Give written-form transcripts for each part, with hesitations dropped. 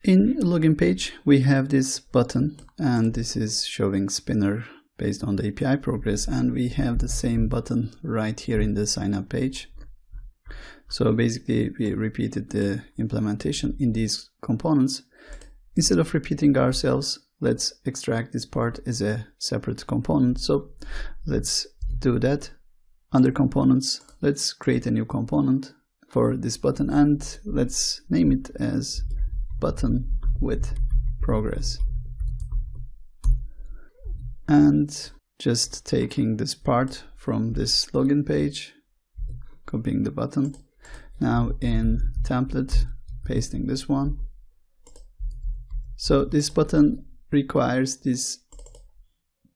In login page, we have this button, and this is showing spinner based on the API progress, and we have the same button right here in the sign up page. So basically we repeated the implementation in these components. Instead of repeating ourselves, let's extract this part as a separate component. So let's do that. Under components, let's create a new component for this button, and let's name it as button with progress. And just taking this part from this login page, copying the button. Now in template, pasting this one. So this button requires these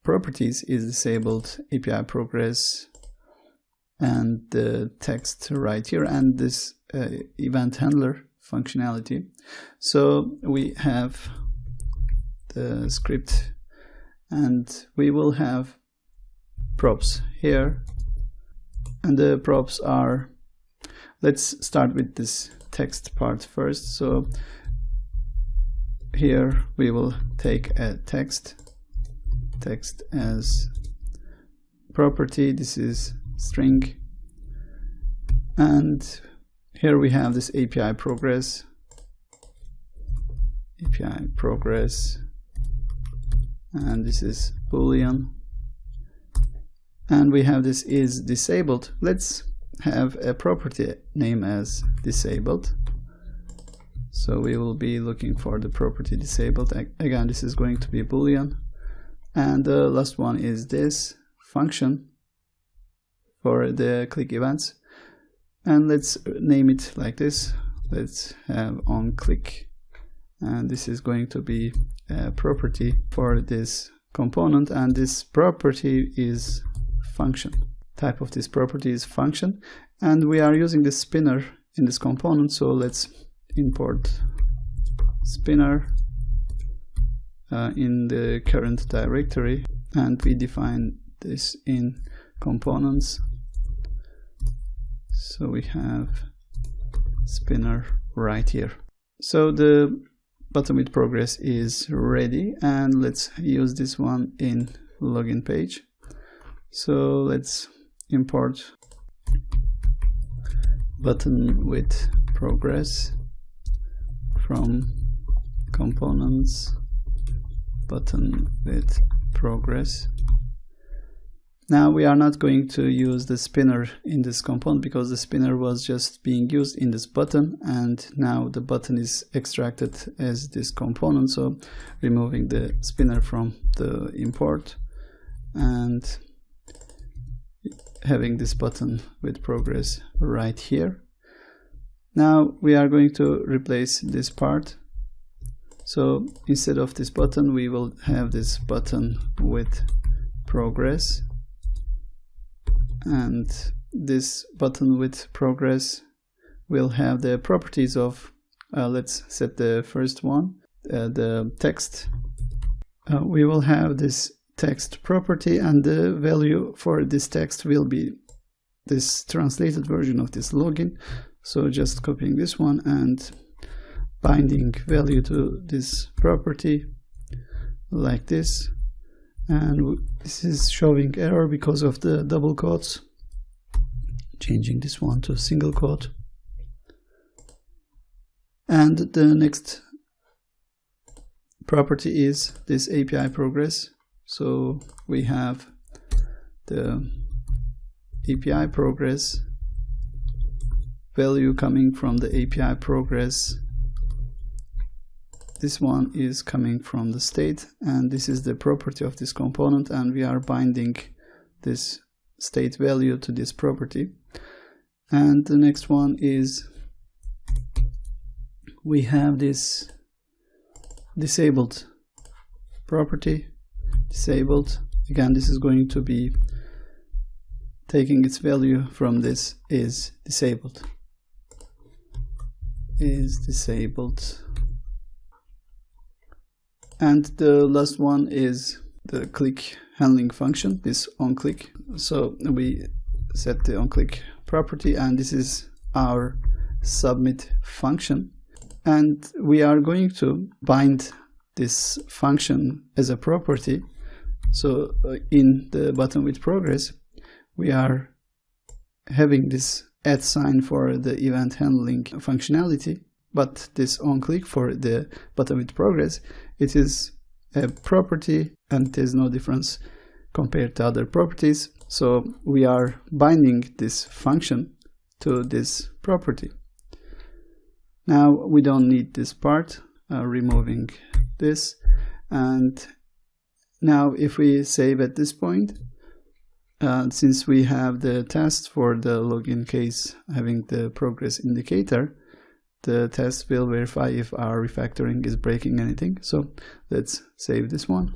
properties is disabled, API progress, and the text right here, and this event handler functionality. So we have the script, and we will have props here, and the props are, let's start with this text part first. So here we will take a text as property. This is string, and here we have this API progress, and this is boolean, and we have this is disabled. Let's have a property name as disabled. So we will be looking for the property disabled. Again, this is going to be boolean, and the last one is this function for the click events, and let's name it like this. Let's have on click, and this is going to be a property for this component, and this property is function. Type of this property is function, and we are using the spinner in this component. So let's import spinner in the current directory, and we define this in components. So we have spinner right here. So the button with progress is ready, and let's use this one in login page. So let's import button with progress from components, button with progress. Now we are not going to use the spinner in this component because the spinner was just being used in this button, and now the button is extracted as this component. So removing the spinner from the import and having this button with progress right here. Now we are going to replace this part. So instead of this button, we will have this button with progress, and this button with progress will have the properties of, let's set the first one, the text. We will have this text property, and the value for this text will be this translated version of this login. So just copying this one and binding value to this property like this, and this is showing error because of the double quotes. Changing this one to single quote. And the next property is this API progress. So we have the API progress value coming from the API progress. This one is coming from the state, and this is the property of this component, and we are binding this state value to this property. And the next one is we have this disabled property. Disabled, again, this is going to be taking its value from this is disabled. Is disabled. And the last one is the click handling function, this onClick. So we set the onClick property, and this is our submit function. And we are going to bind this function as a property. So in the button with progress, we are having this @ sign for the event handling functionality, but this onClick for the button with progress, it is a property and there's no difference compared to other properties. So we are binding this function to this property. Now we don't need this part, removing this. And now if we save at this point, since we have the test for the login case having the progress indicator, the test will verify if our refactoring is breaking anything. So let's save this one.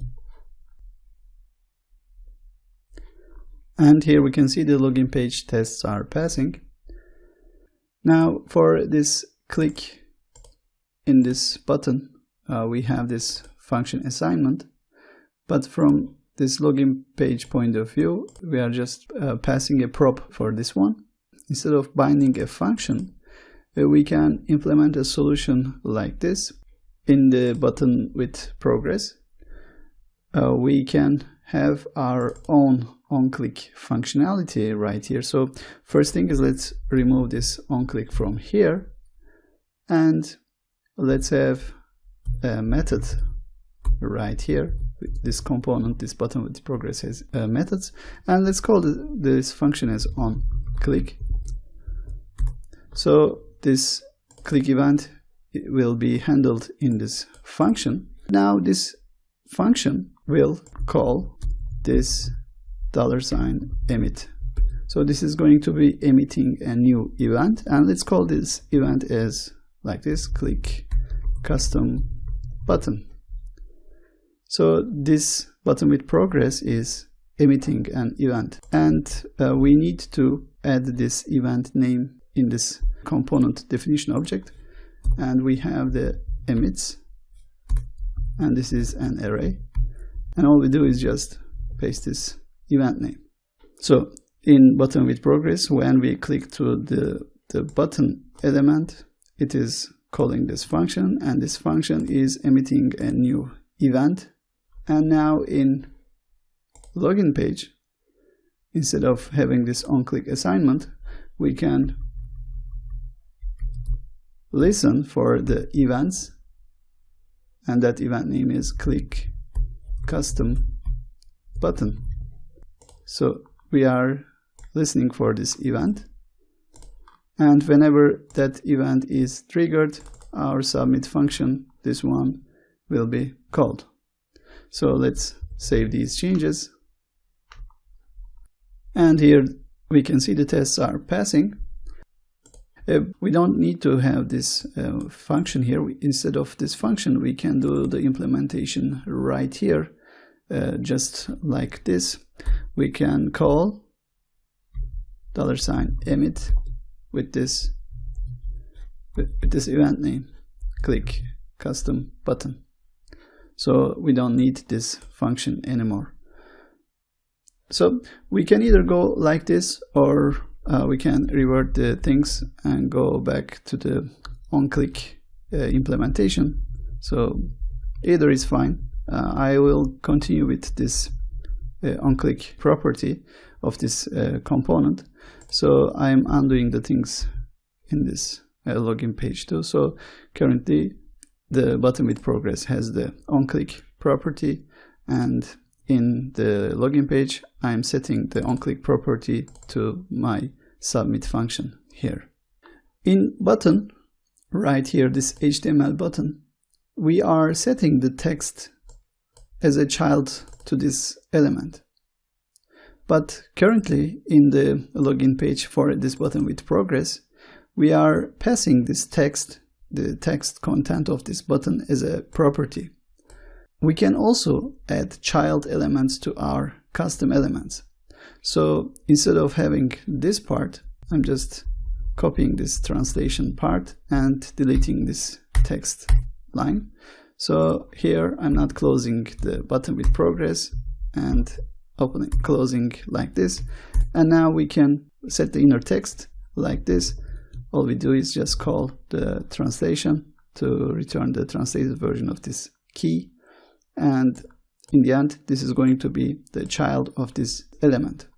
And here we can see the login page tests are passing. Now for this click in this button, we have this function assignment, but from this login page point of view, we are just passing a prop for this one. Instead of binding a function, we can implement a solution like this. In the button with progress, we can have our own onClick functionality right here. So first thing is, let's remove this onClick from here, and let's have a method right here. This component, this button with progress, has methods, and let's call this function as onClick. So this click event will be handled in this function. Now this function will call this $emit. So this is going to be emitting a new event, and let's call this event as like this, click custom button. So this button with progress is emitting an event, and we need to add this event name in this component definition object, and we have the emits, and this is an array, and all we do is just paste this event name. So in button with progress, when we click to the button element, it is calling this function, and this function is emitting a new event. And now in login page, instead of having this onClick assignment, we can listen for the events, and that event name is click custom button. So we are listening for this event, and whenever that event is triggered, our submit function, this one, will be called. So let's save these changes, and here we can see the tests are passing. We don't need to have this function here. Instead of this function, we can do the implementation right here, just like this. We can call $emit with this event name, click custom button. So we don't need this function anymore. So we can either go like this, or we can revert the things and go back to the onClick implementation. So either is fine. I will continue with this onClick property of this component. So I'm undoing the things in this login page too. So currently the button with progress has the onClick property, and in the login page I'm setting the onClick property to my submit function here. In button, right here, this HTML button, we are setting the text as a child to this element. But currently in the login page for this button with progress, we are passing this text, the text content of this button, as a property. We can also add child elements to our custom elements. So instead of having this part, I'm just copying this translation part and deleting this text line. So here I'm not closing the button with progress and opening, closing like this. And now we can set the inner text like this. All we do is just call the translation to return the translated version of this key, and in the end this is going to be the child of this element.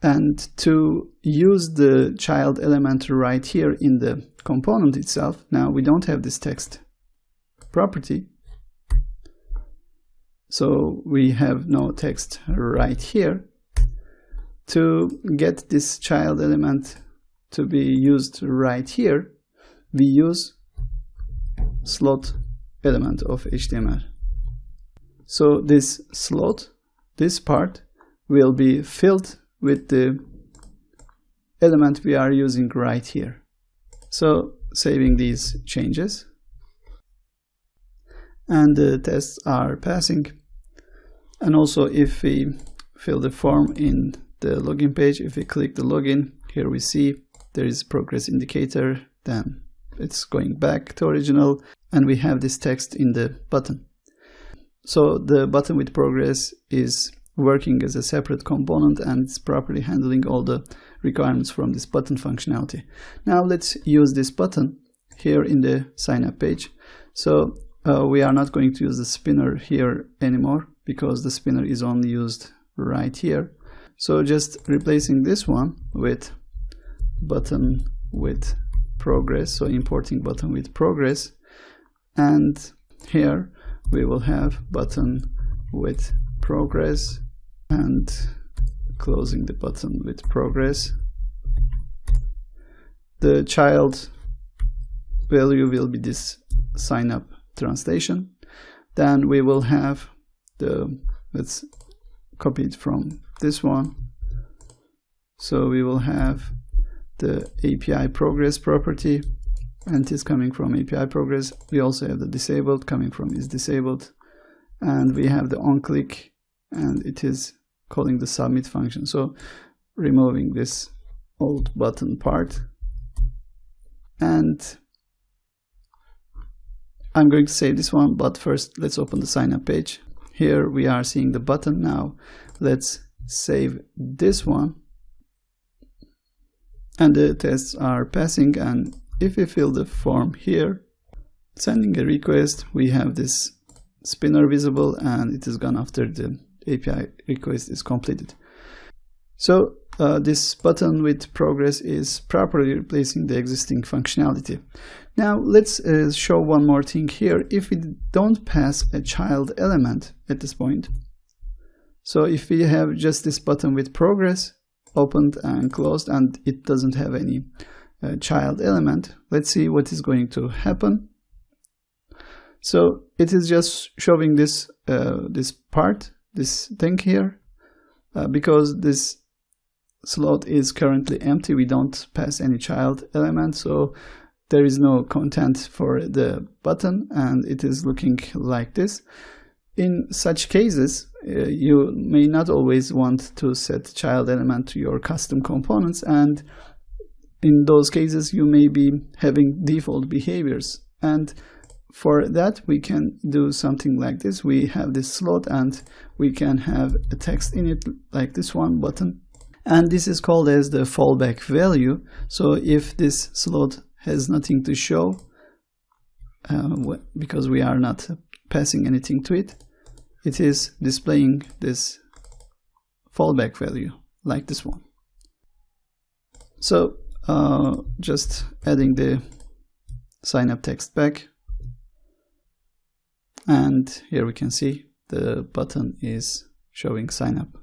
And to use the child element right here in the component itself, now we don't have this text property, so we have no text right here. To get this child element to be used right here, we use slot element of HTML. So this slot, this part, will be filled with the element we are using right here. So saving these changes, and the tests are passing. And also if we fill the form in the login page, if we click the login, here we see there is progress indicator, then it's going back to original, and we have this text in the button. So the button with progress is working as a separate component, and it's properly handling all the requirements from this button functionality. Now let's use this button here in the sign up page. So we are not going to use the spinner here anymore, because the spinner is only used right here. So just replacing this one with button with progress, so importing button with progress, and here we will have button with progress, and closing the button with progress. The child value will be this sign up translation. Then we will have the, let's copy it from this one. So we will have the API progress property, and it is coming from API progress. We also have the disabled coming from is disabled, and we have the onClick, and it is calling the submit function. So removing this old button part, and I'm going to save this one, but first let's open the sign up page. Here we are seeing the button. Now let's save this one, and the tests are passing. And if we fill the form here, sending a request, we have this spinner visible, and it is gone after the API request is completed. So this button with progress is properly replacing the existing functionality. Now let's show one more thing here. If we don't pass a child element at this point, so if we have just this button with progress opened and closed, and it doesn't have any child element, let's see what is going to happen. So it is just showing this this part, this thing here, because this slot is currently empty. We don't pass any child element, so there is no content for the button, and it is looking like this. In such cases, you may not always want to set child element to your custom components, and in those cases you may be having default behaviors, and for that we can do something like this. We have this slot, and we can have a text in it like this one, button, and this is called as the fallback value. So if this slot has nothing to show, because we are not passing anything to it, it is displaying this fallback value like this one. So just adding the sign up text back, and here we can see the button is showing sign up.